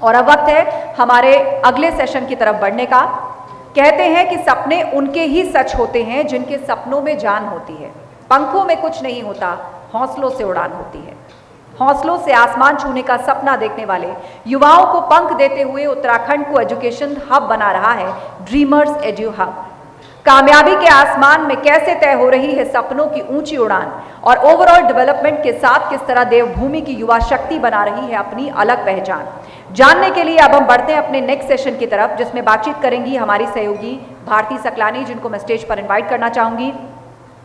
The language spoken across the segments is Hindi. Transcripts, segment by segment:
और अब वक्त है हमारे अगले सेशन की तरफ बढ़ने का। कहते हैं कि सपने उनके ही सच होते हैं जिनके सपनों में जान होती है। पंखों में कुछ नहीं होता, हौसलों से उड़ान होती है। हौसलों से आसमान छूने का सपना देखने वाले युवाओं को पंख देते हुए उत्तराखंड को एजुकेशन हब बना रहा है ड्रीमर्स एड्यू हब। कामयाबी के आसमान में कैसे तय हो रही है सपनों की ऊंची उड़ान, और ओवरऑल डेवलपमेंट के साथ किस तरह देवभूमि की युवा शक्ति बना रही है अपनी अलग पहचान। जानने के लिए अब हम बढ़ते हैं अपने नेक्स्ट सेशन की तरफ, जिसमें बातचीत करेंगी हमारी सहयोगी भारती सकलानी, जिनको मैं स्टेज पर इन्वाइट करना चाहूंगी।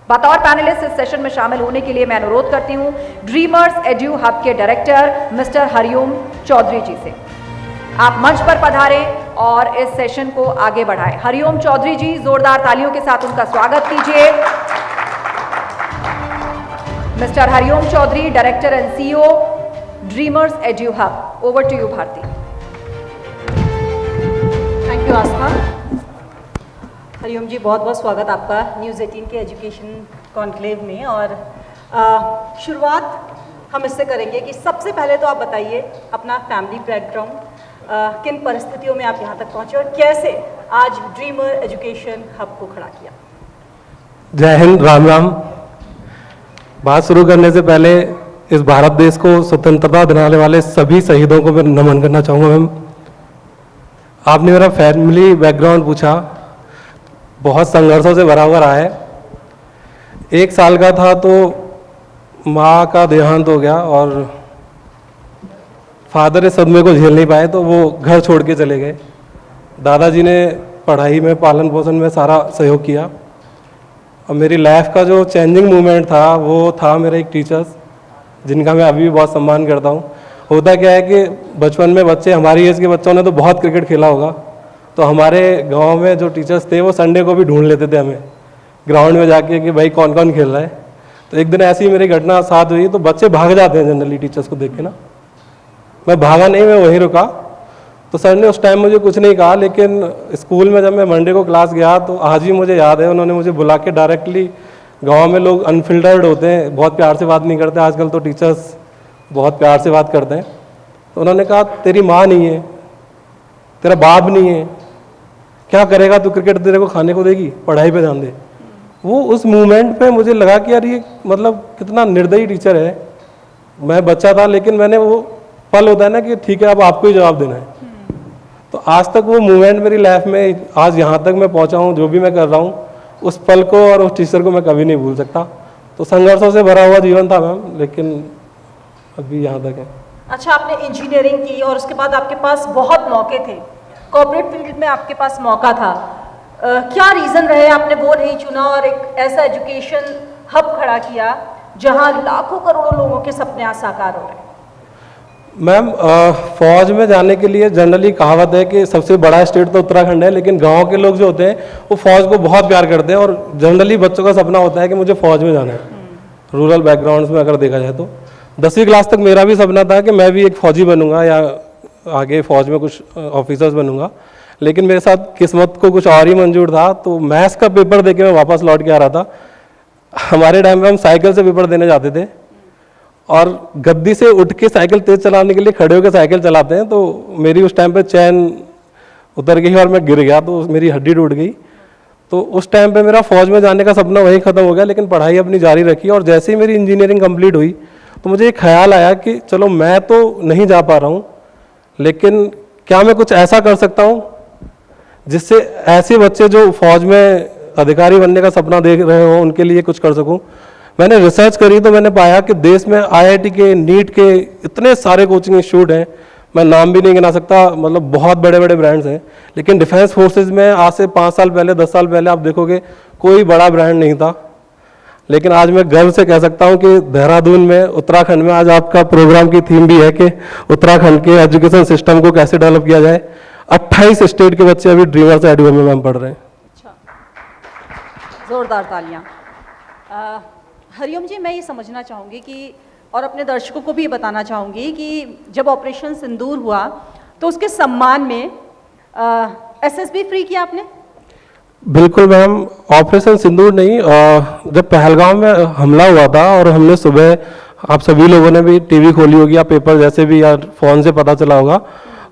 बतौर पैनलिस्ट इस सेशन में शामिल होने के लिए मैं अनुरोध करती हूं ड्रीमर्स एड्यू हब के डायरेक्टर मिस्टर हरिओम चौधरी जी से। आप मंच पर पधारें और इस सेशन को आगे बढ़ाएं। हरिओम चौधरी जी, जोरदार तालियों के साथ उनका स्वागत कीजिए। Mister Hariom Chaudhary, director and CEO Dreamers Edu Hub. Over to you Bharti. Thank you Aastha. Hariom ji, बहुत बहुत स्वागत आपका न्यूज़ 18 के एजुकेशन कॉन्क्लेव में। और शुरुआत हम इससे करेंगे कि सबसे पहले तो आप बताइए अपना फैमिली बैकग्राउंड, किन परिस्थितियों में आप यहाँ तक पहुँचे और कैसे आज ड्रीमर एजुकेशन हब को खड़ा किया। जय हिंद, राम राम। बात शुरू करने से पहले इस भारत देश को स्वतंत्रता दिलाने वाले सभी शहीदों को मैं नमन करना चाहूँगा। मैम, आपने मेरा फैमिली बैकग्राउंड पूछा, बहुत संघर्षों से भरा हुआ रहा है। 1 साल का था तो माँ का देहांत हो गया और फादर इस सदमे को झेल नहीं पाए तो वो घर छोड़ के चले गए। दादाजी ने पढ़ाई में, पालन पोषण में सारा सहयोग किया। और मेरी लाइफ का जो चेंजिंग मोमेंट था वो था मेरे एक टीचर्स, जिनका मैं अभी भी बहुत सम्मान करता हूँ। होता क्या है कि बचपन में बच्चे, हमारी एज के बच्चों ने तो बहुत क्रिकेट खेला होगा, तो हमारे गांव में जो टीचर्स थे वो संडे को भी ढूंढ लेते थे हमें ग्राउंड में जाके कि भाई कौन कौन खेल रहा है। तो एक दिन ऐसी मेरी घटना साथ हुई, तो बच्चे भाग जाते हैं जनरली टीचर्स को देख के ना। मैं भागा नहीं, मैं वहीं रुका। तो सर ने उस टाइम मुझे कुछ नहीं कहा, लेकिन स्कूल में जब मैं मंडे को क्लास गया तो आज भी मुझे याद है, उन्होंने मुझे बुला के डायरेक्टली, गांव में लोग अनफिल्टर्ड होते हैं, बहुत प्यार से बात नहीं करते, आजकल तो टीचर्स बहुत प्यार से बात करते हैं। तो उन्होंने कहा तेरी माँ नहीं है, तेरा बाप नहीं है, क्या करेगा तू, क्रिकेट तेरे को खाने को देगी, पढ़ाई पे ध्यान दे। वो उस मूवमेंट पे मुझे लगा कि यार ये मतलब कितना निर्दयी टीचर है। मैं बच्चा था, लेकिन मैंने वो पल होता है ना कि ठीक है अब आपको ही जवाब देना है। तो आज तक वो मूवमेंट मेरी लाइफ में, आज यहाँ तक मैं पहुँचा हूँ, जो भी मैं कर रहा हूँ, उस पल को और उस टीचर को मैं कभी नहीं भूल सकता। तो संघर्षों से भरा हुआ जीवन था मैम, लेकिन अभी यहाँ तक है। अच्छा, आपने इंजीनियरिंग की और उसके बाद आपके पास बहुत मौके थे, कॉर्पोरेट फील्ड में आपके पास मौका था। क्या रीज़न रहे आपने वो नहीं चुना और एक ऐसा एजुकेशन हब खड़ा किया जहाँ लाखों करोड़ों लोगों के सपने आज साकार हो रहे हैं? मैम, फौज में जाने के लिए जनरली कहावत है कि सबसे बड़ा स्टेट तो उत्तराखंड है, लेकिन गांव के लोग जो होते हैं वो फौज को बहुत प्यार करते हैं और जनरली बच्चों का सपना होता है कि मुझे फौज में जाना है। रूरल बैकग्राउंड्स में अगर देखा जाए तो 10वीं क्लास तक मेरा भी सपना था कि मैं भी एक फौजी बनूंगा या आगे फौज में कुछ ऑफिसर्स बनूंगा, लेकिन मेरे साथ किस्मत को कुछ और ही मंजूर था। तो मैथ्स का पेपर दे के मैं वापस लौट के आ रहा था। हमारे टाइम में हम साइकिल से पेपर देने जाते थे और गद्दी से उठ के साइकिल तेज चलाने के लिए खड़े होकर साइकिल चलाते हैं। तो मेरी उस टाइम पे चैन उतर गई और मैं गिर गया, तो मेरी हड्डी टूट गई। तो उस टाइम पे मेरा फौज में जाने का सपना वहीं ख़त्म हो गया, लेकिन पढ़ाई अपनी जारी रखी। और जैसे ही मेरी इंजीनियरिंग कंप्लीट हुई तो मुझे एक ख्याल आया कि चलो मैं तो नहीं जा पा रहा हूँ, लेकिन क्या मैं कुछ ऐसा कर सकता हूँ जिससे ऐसे बच्चे जो फौज में अधिकारी बनने का सपना देख रहे हो उनके लिए कुछ कर सकूँ। मैंने रिसर्च करी तो मैंने पाया कि देश में IIT के, नीट के इतने सारे कोचिंग इंस्टीट्यूट हैं, मैं नाम भी नहीं गिना सकता, मतलब बहुत बड़े बड़े ब्रांड्स हैं। लेकिन डिफेंस फोर्सेस में आज से 5 साल पहले, 10 साल पहले आप देखोगे कोई बड़ा ब्रांड नहीं था। लेकिन आज मैं गर्व से कह सकता हूं कि देहरादून में, उत्तराखंड में, आज आपका प्रोग्राम की थीम भी है कि उत्तराखंड के एजुकेशन सिस्टम को कैसे डेवलप किया जाए। 28 स्टेट के बच्चे अभी ड्रीमर्स एड्यू में मैम पढ़ रहे हैं। अच्छा, जोरदार तालियां। हरिओम जी, मैं ये समझना चाहूँगी कि, और अपने दर्शकों को भी ये बताना चाहूँगी कि जब ऑपरेशन सिंदूर हुआ तो उसके सम्मान में SSB फ्री किया आपने? बिल्कुल मैम, ऑपरेशन सिंदूर नहीं, जब पहलगाम में हमला हुआ था और हमने सुबह, आप सभी लोगों ने भी टीवी खोली होगी या पेपर जैसे भी या फ़ोन से पता चला होगा,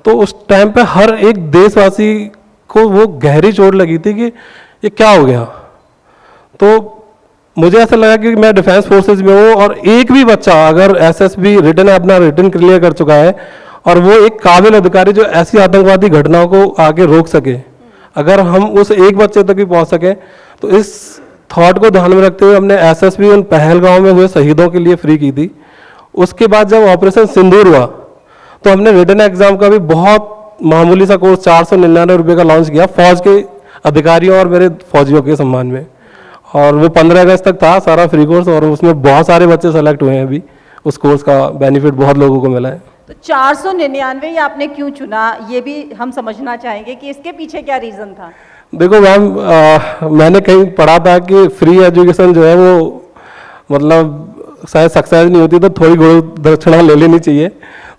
तो उस टाइम पे हर एक देशवासी को वो गहरी चोट लगी थी कि ये क्या हो गया। तो मुझे ऐसा लगा कि मैं डिफेंस फोर्सेज में हूँ और एक भी बच्चा अगर एसएसबी रिटन अपना रिटन क्लियर कर चुका है और वो एक काबिल अधिकारी जो ऐसी आतंकवादी घटनाओं को आगे रोक सके, अगर हम उस एक बच्चे तक भी पहुंच सके, तो इस थॉट को ध्यान में रखते हुए हमने एसएसबी उन पहलगांव में हुए शहीदों के लिए फ्री की थी। उसके बाद जब ऑपरेशन सिंदूर हुआ तो हमने रिटन एग्जाम का भी बहुत मामूली सा कोर्स 499 रुपये का लॉन्च किया फौज के अधिकारियों और मेरे फौजियों के सम्मान में, और वो 15 अगस्त तक था सारा फ्री कोर्स, और उसमें बहुत सारे बच्चे सेलेक्ट हुए हैं। अभी उस कोर्स का बेनिफिट बहुत लोगों को मिला है। तो 499 ये आपने क्यों चुना, ये भी हम समझना चाहेंगे कि इसके पीछे क्या रीज़न था? देखो मैम, मैंने कहीं पढ़ा था कि फ्री एजुकेशन जो है वो मतलब शायद सक्सेस नहीं होती, तो थोड़ी गुरु दक्षिणा ले लेनी चाहिए।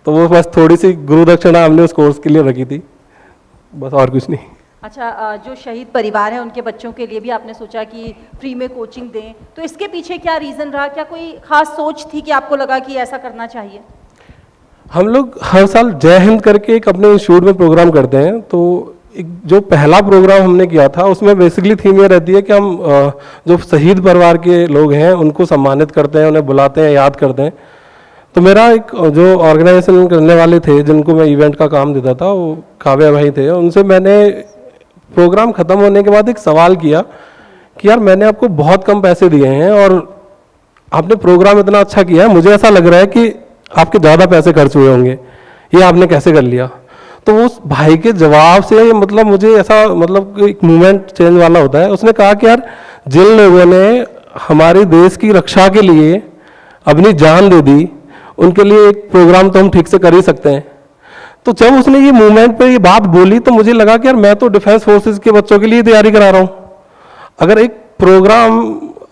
तो वो बस थोड़ी सी गुरु दक्षिणा हमने उस कोर्स के लिए रखी थी, बस और कुछ नहीं। अच्छा, जो शहीद परिवार है उनके बच्चों के लिए भी आपने सोचा कि फ्री में कोचिंग दें, तो इसके पीछे क्या रीज़न रहा? क्या कोई खास सोच थी कि आपको लगा कि ऐसा करना चाहिए? हम लोग हर साल जय हिंद करके एक अपने इंस्टीट्यूट में प्रोग्राम करते हैं। तो एक जो पहला प्रोग्राम हमने किया था उसमें बेसिकली थीम ये रहती है कि हम जो शहीद परिवार के लोग हैं उनको सम्मानित करते हैं, उन्हें बुलाते हैं, याद करते हैं। तो मेरा एक जो ऑर्गेनाइजेशन करने वाले थे जिनको मैं इवेंट का काम देता था, वो काव्या भाई थे, उनसे मैंने प्रोग्राम ख़त्म होने के बाद एक सवाल किया कि यार मैंने आपको बहुत कम पैसे दिए हैं और आपने प्रोग्राम इतना अच्छा किया है, मुझे ऐसा लग रहा है कि आपके ज़्यादा पैसे खर्च हुए होंगे, ये आपने कैसे कर लिया? तो उस भाई के जवाब से मतलब मुझे ऐसा मतलब एक मूवमेंट चेंज वाला होता है। उसने कहा कि यार जिन लोगों ने हमारे देश की रक्षा के लिए अपनी जान दे दी, उनके लिए एक प्रोग्राम तो हम ठीक से कर ही सकते हैं। तो जब उसने ये मूवमेंट पे ये बात बोली तो मुझे लगा कि यार मैं तो डिफेंस फोर्सेस के बच्चों के लिए तैयारी करा रहा हूँ, अगर एक प्रोग्राम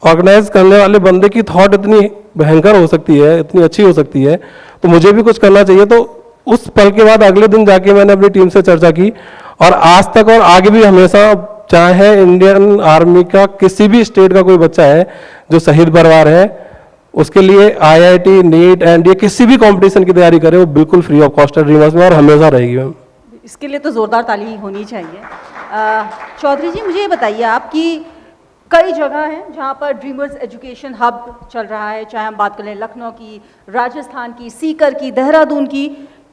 ऑर्गेनाइज करने वाले बंदे की थॉट इतनी भयंकर हो सकती है, इतनी अच्छी हो सकती है, तो मुझे भी कुछ करना चाहिए। तो उस पल के बाद अगले दिन जाके मैंने अपनी टीम से चर्चा की, और आज तक और आगे भी हमेशा, चाहे इंडियन आर्मी का किसी भी स्टेट का कोई बच्चा है जो शहीद परिवार है, उसके लिए आईआईटी, नीट, एनडीए किसी भी कंपटीशन की तैयारी करे, वो बिल्कुल फ्री ऑफ कॉस्ट है ड्रीमर्स में, और हमेशा रहेगी मैम। इसके लिए तो ज़ोरदार ताली होनी चाहिए। चौधरी जी, मुझे ये बताइए आप कि कई जगह हैं जहाँ पर ड्रीमर्स एजुकेशन हब चल रहा है, चाहे हम बात करें लखनऊ की, राजस्थान की, सीकर की, देहरादून की,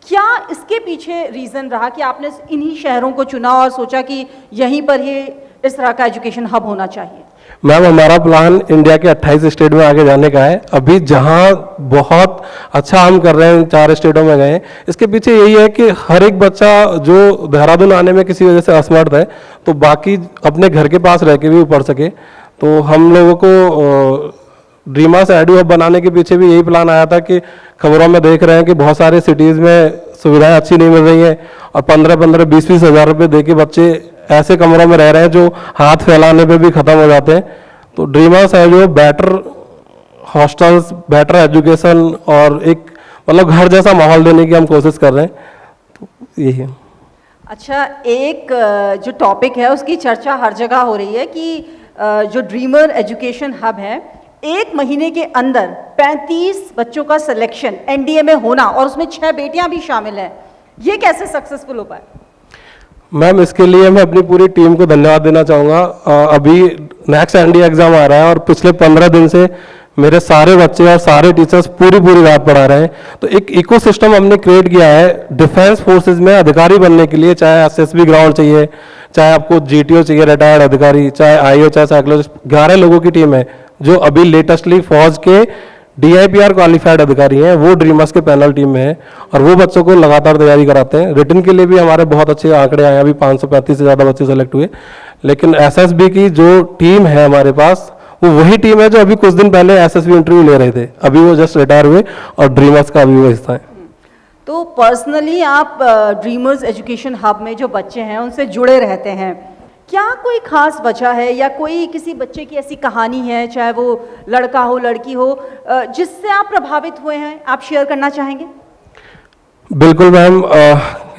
क्या इसके पीछे रीज़न रहा कि आपने इन्हीं शहरों को चुना और सोचा कि यहीं पर ही इस तरह का एजुकेशन हब होना चाहिए? मैम, हमारा प्लान इंडिया के 28 स्टेट में आगे जाने का है। अभी जहाँ बहुत अच्छा हम कर रहे हैं, 4 स्टेटों में गए हैं। इसके पीछे यही है कि हर एक बच्चा जो देहरादून आने में किसी वजह से असमर्थ है, तो बाकी अपने घर के पास रह के भी पढ़ सके। तो हम लोगों को ड्रीमर्स एडू हब बनाने के पीछे भी यही प्लान आया था कि खबरों में देख रहे हैं कि बहुत सारे सिटीज़ में सुविधाएं अच्छी नहीं मिल रही हैं, और 15-15, 20-20 हज़ार रुपये दे के बच्चे ऐसे कमरों में रह रहे हैं जो हाथ फैलाने पे भी ख़त्म हो जाते हैं। तो ड्रीमर्स है जो बेटर हॉस्टल्स, बेटर एजुकेशन और एक मतलब घर जैसा माहौल देने की हम कोशिश कर रहे हैं। तो यही है। अच्छा, एक जो टॉपिक है उसकी चर्चा हर जगह हो रही है कि जो ड्रीमर एजुकेशन हब है, 1 महीने के अंदर 35 बच्चों का सिलेक्शन एनडीए में होना, और उसमें 6 बेटियां भी शामिल हैं, ये कैसे सक्सेसफुल हो पाए? मैम, इसके लिए मैं अपनी पूरी टीम को धन्यवाद देना चाहूँगा। अभी नेक्स्ट एनडीए एग्ज़ाम आ रहा है और पिछले 15 दिन से मेरे सारे बच्चे और सारे टीचर्स पूरी रात पढ़ा रहे हैं। तो एक इकोसिस्टम हमने क्रिएट किया है डिफेंस फोर्सेज में अधिकारी बनने के लिए, चाहे एसएसबी ग्राउंड चाहिए, चाहे आपको जीटीओ चाहिए रिटायर्ड अधिकारी, चाहे आईओ, चाहे साइकोलॉजिस्ट। 11 लोगों की टीम है जो अभी लेटेस्टली फौज के DIPR क्वालिफाइड अधिकारी हैं, वो ड्रीमर्स के पैनल टीम में है, और वो बच्चों को लगातार तैयारी कराते हैं। रिटन के लिए भी हमारे बहुत अच्छे आंकड़े आए हैं, अभी 535 से ज़्यादा बच्चे सेलेक्ट हुए। लेकिन एसएसबी की जो टीम है हमारे पास, वो वही टीम है जो अभी कुछ दिन पहले एसएसबी इंटरव्यू ले रहे थे, अभी वो जस्ट रिटायर हुए और ड्रीमर्स का अभी वो हिस्सा है। तो पर्सनली आप ड्रीमर्स एजुकेशन हब में जो बच्चे हैं उनसे जुड़े रहते हैं, क्या कोई खास वजह है या कोई किसी बच्चे की ऐसी कहानी है, चाहे वो लड़का हो लड़की हो, जिससे आप प्रभावित हुए हैं, आप शेयर करना चाहेंगे? बिल्कुल मैम,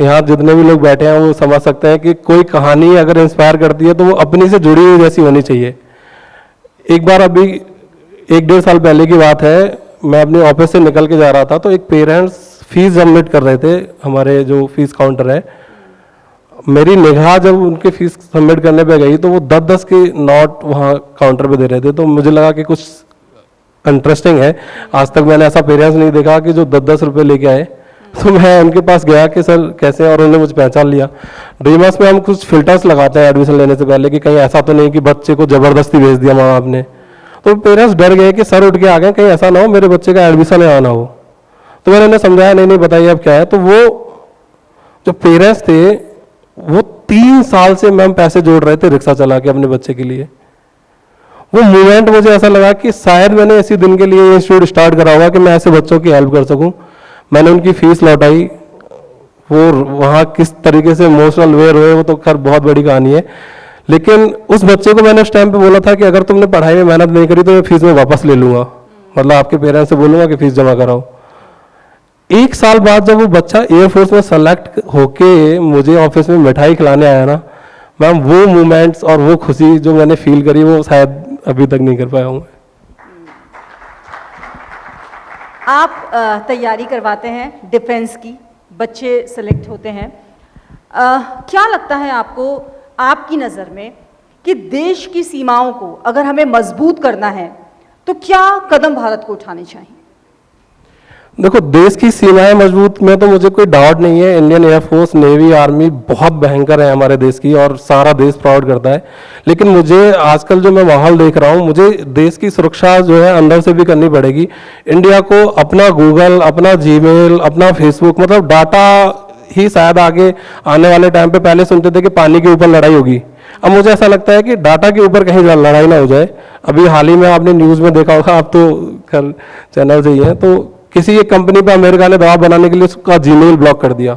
यहाँ जितने भी लोग बैठे हैं वो समझ सकते हैं कि कोई कहानी अगर इंस्पायर करती है तो वो अपनी से जुड़ी हुई जैसी होनी चाहिए। एक बार अभी 1-1.5 साल पहले की बात है, मैं अपने ऑफिस से निकल के जा रहा था, तो एक पेरेंट्स फीस सबमिट कर रहे थे, हमारे जो फीस काउंटर है, मेरी निगाह जब उनके फीस सबमिट करने पे गई तो वो 10-10 के नोट वहाँ काउंटर पे दे रहे थे। तो मुझे लगा कि कुछ इंटरेस्टिंग है, आज तक मैंने ऐसा पेरेंट्स नहीं देखा कि जो 10-10 रुपये लेके आए। तो मैं उनके पास गया कि सर कैसे, और उन्होंने मुझे पहचान लिया। ड्रीमर्स में हम कुछ फिल्टर्स लगाते हैं एडमिशन लेने से पहले कि कहीं ऐसा तो नहीं कि बच्चे को ज़बरदस्ती भेज दिया माँ बाप ने। तो पेरेंट्स डर गए कि सर उठ के आ गए, कहीं ऐसा ना हो मेरे बच्चे का एडमिशन यहाँ ना हो। तो मैंने उन्हें समझाया, नहीं नहीं बताइए अब क्या है। तो वो जो पेरेंट्स थे वो 3 साल से मैम पैसे जोड़ रहे थे रिक्शा चला के अपने बच्चे के लिए। वो मोमेंट मुझे ऐसा लगा कि शायद मैंने इसी दिन के लिए ये इंस्टीट्यूट स्टार्ट करा होगा कि मैं ऐसे बच्चों की हेल्प कर सकूं। मैंने उनकी फीस लौटाई, वो वहाँ किस तरीके से इमोशनल वेयर हुए वो तो खैर बहुत बड़ी कहानी है। लेकिन उस बच्चे को मैंने उस टाइम पे बोला था कि अगर तुमने पढ़ाई में मेहनत नहीं करी तो मैं फीस में वापस ले लूंगा, मतलब आपके पेरेंट्स से बोलूंगा कि फीस जमा कराओ। 1 साल बाद जब वो बच्चा एयरफोर्स में सेलेक्ट होके मुझे ऑफिस में मिठाई खिलाने आया ना मैम, वो मोमेंट्स और वो खुशी जो मैंने फील करी वो शायद अभी तक नहीं कर पाया हूँ। आप तैयारी करवाते हैं डिफेंस की, बच्चे सेलेक्ट होते हैं, क्या लगता है आपको, आपकी नज़र में, कि देश की सीमाओं को अगर हमें मजबूत करना है तो क्या कदम भारत को उठाने चाहिए? देखो, देश की सीमाएं मजबूत में तो मुझे कोई डाउट नहीं है। इंडियन एयरफोर्स, नेवी, आर्मी बहुत भयंकर है हमारे देश की और सारा देश प्राउड करता है। लेकिन मुझे आजकल जो मैं माहौल देख रहा हूँ, मुझे देश की सुरक्षा जो है अंदर से भी करनी पड़ेगी। इंडिया को अपना गूगल, अपना जीमेल, अपना फेसबुक, मतलब डाटा ही शायद आगे आने वाले टाइम पे, पहले सुनते थे कि पानी के ऊपर लड़ाई होगी, अब मुझे ऐसा लगता है कि डाटा के ऊपर कहीं लड़ाई ना हो जाए। अभी हाल ही में आपने न्यूज़ में देखा होगा, आप तो खैर चैनल से ही हैं, तो किसी एक कंपनी पे अमेरिका ने दबाव बनाने के लिए उसका जीमेल ब्लॉक कर दिया।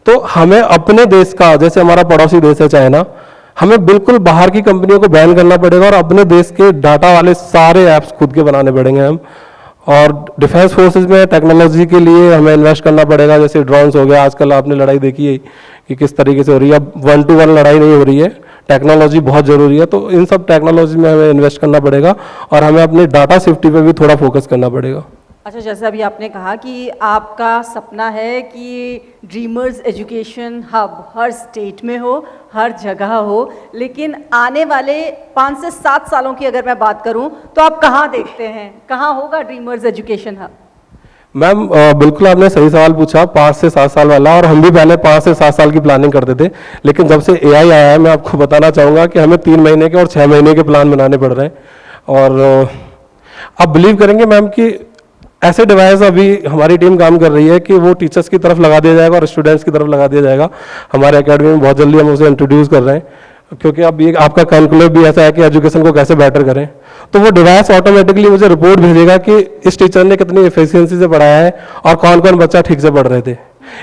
तो हमें अपने देश का, जैसे हमारा पड़ोसी देश है चाइना, हमें बिल्कुल बाहर की कंपनियों को बैन करना पड़ेगा और अपने देश के डाटा वाले सारे ऐप्स खुद के बनाने पड़ेंगे हम। और डिफेंस फोर्सेस में टेक्नोलॉजी के लिए हमें इन्वेस्ट करना पड़ेगा, जैसे ड्रोन्स हो गया, आजकल आपने लड़ाई देखी है कि किस तरीके से हो रही है। अब 1-to-1 लड़ाई नहीं हो रही है, टेक्नोलॉजी बहुत ज़रूरी है। तो इन सब टेक्नोलॉजी में हमें इन्वेस्ट करना पड़ेगा और हमें अपनी डाटा सेफ्टी पे भी थोड़ा फोकस करना पड़ेगा। अच्छा, जैसे अभी आपने कहा कि आपका सपना है कि ड्रीमर्स एजुकेशन हब हर स्टेट में हो, हर जगह हो, लेकिन आने वाले 5 से 7 सालों की अगर मैं बात करूं तो आप कहाँ देखते हैं, कहाँ होगा ड्रीमर्स एजुकेशन हब? मैम बिल्कुल आपने सही सवाल पूछा, 5 से 7 साल वाला। और हम भी पहले 5 से 7 साल की प्लानिंग करते थे, लेकिन जब से AI आया है, मैं आपको बताना चाहूँगा कि हमें 3 महीने के और 6 महीने के प्लान बनाने पड़ रहे हैं। और आप बिलीव करेंगे मैम कि ऐसे डिवाइस अभी हमारी टीम काम कर रही है कि वो टीचर्स की तरफ लगा दिया जाएगा और स्टूडेंट्स की तरफ लगा दिया जाएगा। हमारे एकेडमी में बहुत जल्दी हम उसे इंट्रोड्यूस कर रहे हैं, क्योंकि अब ये आपका कॉन्क्लेव भी ऐसा है कि एजुकेशन को कैसे बेटर करें। तो वो डिवाइस ऑटोमेटिकली मुझे रिपोर्ट भेजेगा कि इस टीचर ने कितनी एफिशिएंसी से पढ़ाया है और कौन कौन बच्चा ठीक से पढ़ रहे थे।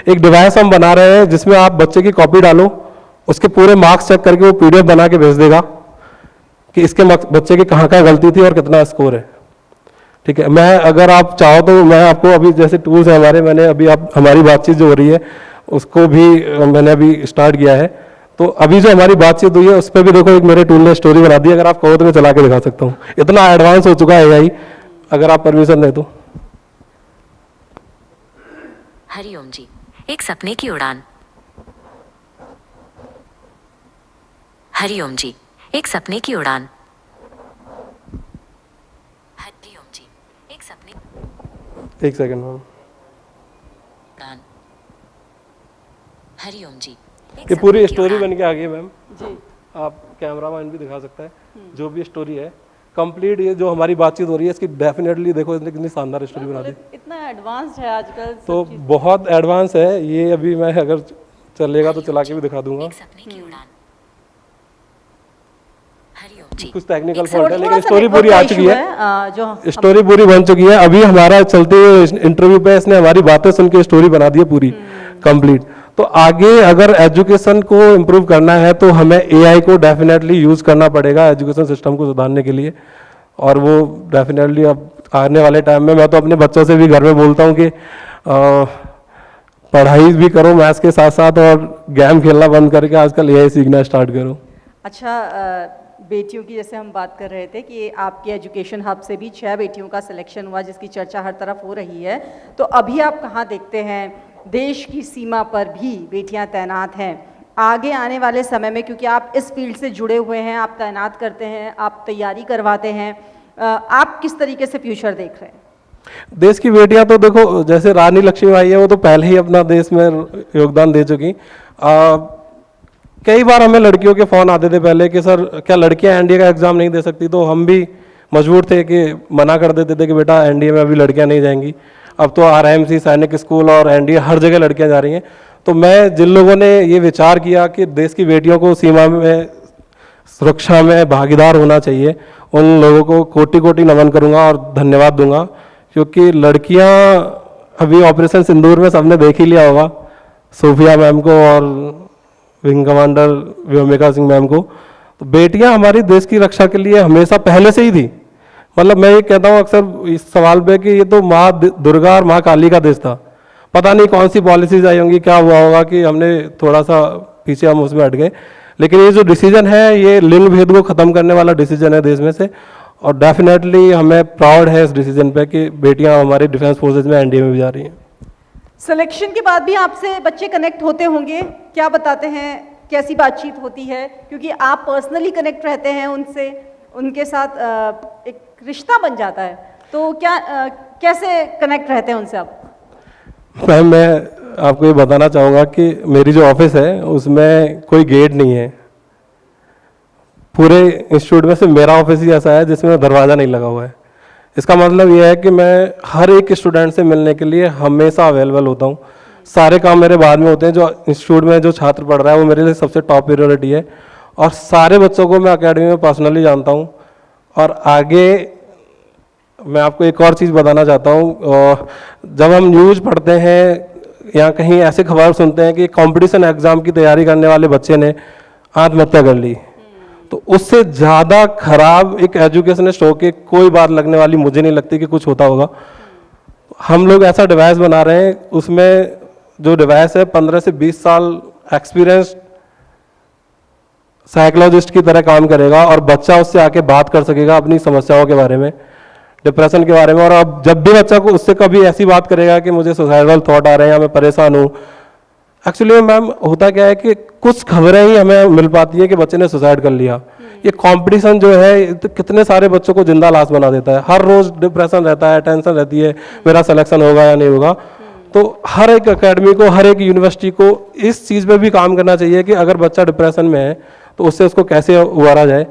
एक डिवाइस हम बना रहे हैं जिसमें आप बच्चे की कॉपी डालो, उसके पूरे मार्क्स चेक करके वो PDF बना के भेज देगा कि इसके बच्चे की कहाँ कहाँ गलती थी और कितना स्कोर है। ठीक है, मैं अगर आप चाहो तो मैं आपको अभी, जैसे टूल्स है हमारे, मैंने अभी आप हमारी बातचीत जो हो रही है उसको भी मैंने अभी स्टार्ट किया है। तो अभी जो हमारी बातचीत हुई है उस पर भी देखो, एक मेरे टूल ने स्टोरी बना दी। अगर आप कहो तो मैं चला के दिखा सकता हूँ, इतना एडवांस हो चुका है AI, अगर आप परमिशन दें तो। हरिओम जी, एक सपने की उड़ान। हरिओम जी, एक सपने की उड़ान। हरिओम जी, एक सपने। एक सेकंड मैम, उड़ान। हरिओम जी, ये पूरी स्टोरी बन के आ गई मैम। जी, आप कैमरामैन भी दिखा सकता है, जो भी स्टोरी है कंप्लीट। ये जो हमारी बातचीत हो रही है इसकी डेफिनेटली देखो, इसने कितनी शानदार स्टोरी बना दी। इतना एडवांस है आजकल तो बहुत एडवांस है ये। अभी मैं अगर चलेगा तो चला के भी दिखा दूंगा। एक सपने की उड़ान। हरिओम जी, कुछ टेक्निकल फॉल्ट है, थोड़ा लेकिन सा स्टोरी network पूरी का आ issue चुकी है, है, जो स्टोरी पूरी बन चुकी है। अभी हमारा चलते हुए इंटरव्यू पे इसने हमारी बातें सुन के स्टोरी बना दी है पूरी कंप्लीट। तो आगे अगर एजुकेशन को इम्प्रूव करना है तो हमें AI को डेफिनेटली यूज करना पड़ेगा एजुकेशन सिस्टम को सुधारने के लिए। और वो डेफिनेटली अब आने वाले टाइम में, मैं तो अपने बच्चों से भी घर में बोलता हूँ कि पढ़ाई भी करो मैथ्स के साथ साथ, और गेम खेलना बंद करके आजकल AI सीखना स्टार्ट करो। अच्छा, बेटियों की जैसे हम बात कर रहे थे कि आपके एजुकेशन हब से भी 6 बेटियों का सिलेक्शन हुआ जिसकी चर्चा हर तरफ हो रही है, तो अभी आप कहाँ देखते हैं देश की सीमा पर भी बेटियां तैनात हैं? आगे आने वाले समय में, क्योंकि आप इस फील्ड से जुड़े हुए हैं, आप तैनात करते हैं, आप तैयारी करवाते हैं, आप किस तरीके से फ्यूचर देख रहे हैं? देश की बेटियां तो देखो, जैसे रानी लक्ष्मीबाई है, वो तो पहले ही अपना देश में योगदान दे चुकी। कई बार हमें लड़कियों के फ़ोन आते थे पहले कि सर क्या लड़कियां एनडीए का एग्ज़ाम नहीं दे सकती, तो हम भी मजबूर थे कि मना कर देते थे कि बेटा एनडीए में अभी लड़कियां नहीं जाएंगी। अब तो आरआईएमसी, सैनिक स्कूल और एनडीए हर जगह लड़कियां जा रही हैं। तो मैं, जिन लोगों ने ये विचार किया कि देश की बेटियों को सीमा में सुरक्षा में भागीदार होना चाहिए, उन लोगों को कोटि कोटि नमन करूंगा और धन्यवाद दूंगा, क्योंकि लड़कियां अभी ऑपरेशन सिंदूर में सबने देख ही लिया होगा, सोफिया मैम को और wing commander Vyomika Singh ma'am को। तो बेटियां हमारी देश की रक्षा के लिए हमेशा पहले से ही थी। मतलब मैं ये कहता हूँ अक्सर इस सवाल पे कि ये तो माँ दुर्गा और माँ काली का देश था। पता नहीं कौन सी पॉलिसीज आई होंगी, क्या हुआ होगा कि हमने थोड़ा सा पीछे हम उसमें हट गए, लेकिन ये जो डिसीजन है ये लिंग भेद को ख़त्म करने वाला डिसीजन है देश में से, और डेफिनेटली हमें प्राउड है इस डिसीजन पे कि बेटियां हमारी डिफेंस फोर्सेज में एनडीए में भी जा रही हैं। सिलेक्शन के बाद भी आपसे बच्चे कनेक्ट होते होंगे, क्या बताते हैं, कैसी बातचीत होती है? क्योंकि आप पर्सनली कनेक्ट रहते हैं उनसे, उनके साथ एक रिश्ता बन जाता है, तो क्या कैसे कनेक्ट रहते हैं उनसे आप? मैम, मैं आपको ये बताना चाहूँगा कि मेरी जो ऑफिस है उसमें कोई गेट नहीं है। पूरे इंस्टीट्यूट में सिर्फ मेरा ऑफिस ही ऐसा है जिसमें दरवाज़ा नहीं लगा हुआ है। इसका मतलब ये है कि मैं हर एक स्टूडेंट से मिलने के लिए हमेशा अवेलेबल होता हूँ। सारे काम मेरे बाद में होते हैं। जो इंस्टीट्यूट में जो छात्र पढ़ रहा है वो मेरे लिए सबसे टॉप प्रायोरिटी है, और सारे बच्चों को मैं अकेडमी में पर्सनली जानता हूँ। और आगे मैं आपको एक और चीज़ बताना चाहता हूँ, जब हम न्यूज़ पढ़ते हैं या कहीं ऐसे खबर सुनते हैं कि कंपटीशन एग्ज़ाम की तैयारी करने वाले बच्चे ने आत्महत्या कर ली, तो उससे ज़्यादा खराब एक एजुकेशनिस्ट होके कोई बात लगने वाली मुझे नहीं लगती कि कुछ होता होगा। हम लोग ऐसा डिवाइस बना रहे हैं, उसमें जो डिवाइस है 15 से 20 साल एक्सपीरियंस साइकोलॉजिस्ट की तरह काम करेगा, और बच्चा उससे आके बात कर सकेगा अपनी समस्याओं के बारे में, डिप्रेशन के बारे में। और अब जब भी बच्चा को उससे कभी ऐसी बात करेगा कि मुझे सुसाइडल थॉट आ रहे हैं या मैं परेशान हूँ, एक्चुअली मैम होता क्या है कि कुछ खबरें ही हमें मिल पाती है कि बच्चे ने सुसाइड कर लिया। ये कंपटीशन जो है तो कितने सारे बच्चों को जिंदा लाश बना देता है। हर रोज डिप्रेशन रहता है, टेंशन रहती है, मेरा सिलेक्शन होगा या नहीं होगा। तो हर एक एकेडमी को, हर एक यूनिवर्सिटी को इस चीज़ पे भी काम करना चाहिए कि अगर बच्चा डिप्रेशन में है तो उससे उसको कैसे उबारा जाए।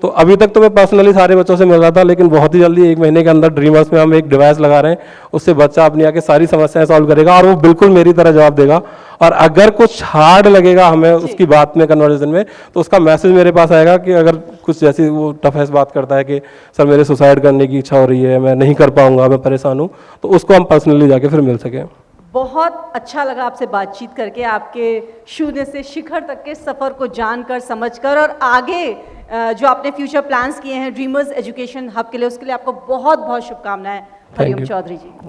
तो अभी तक तो मैं पर्सनली सारे बच्चों से मिल रहा था, लेकिन बहुत ही जल्दी 1 महीने के अंदर ड्रीमर्स में हम एक डिवाइस लगा रहे हैं, उससे बच्चा अपनी आके सारी समस्याएं सॉल्व करेगा और वो बिल्कुल मेरी तरह जवाब देगा। और अगर कुछ हार्ड लगेगा हमें उसकी बात में, कन्वर्सेशन में, तो उसका मैसेज मेरे पास आएगा कि अगर कुछ जैसी वो टफेस्ट बात करता है कि सर मेरे सुसाइड करने की इच्छा हो रही है, मैं नहीं कर पाऊंगा, मैं परेशान हूँ, तो उसको हम पर्सनली जाके फिर मिल सकें। बहुत अच्छा लगा आपसे बातचीत करके, आपके शून्य से शिखर तक के सफ़र को जानकर, समझकर, और आगे जो आपने फ्यूचर प्लान्स किए हैं ड्रीमर्स एजुकेशन हब के लिए, उसके लिए आपको बहुत बहुत शुभकामनाएं हरिओम चौधरी जी।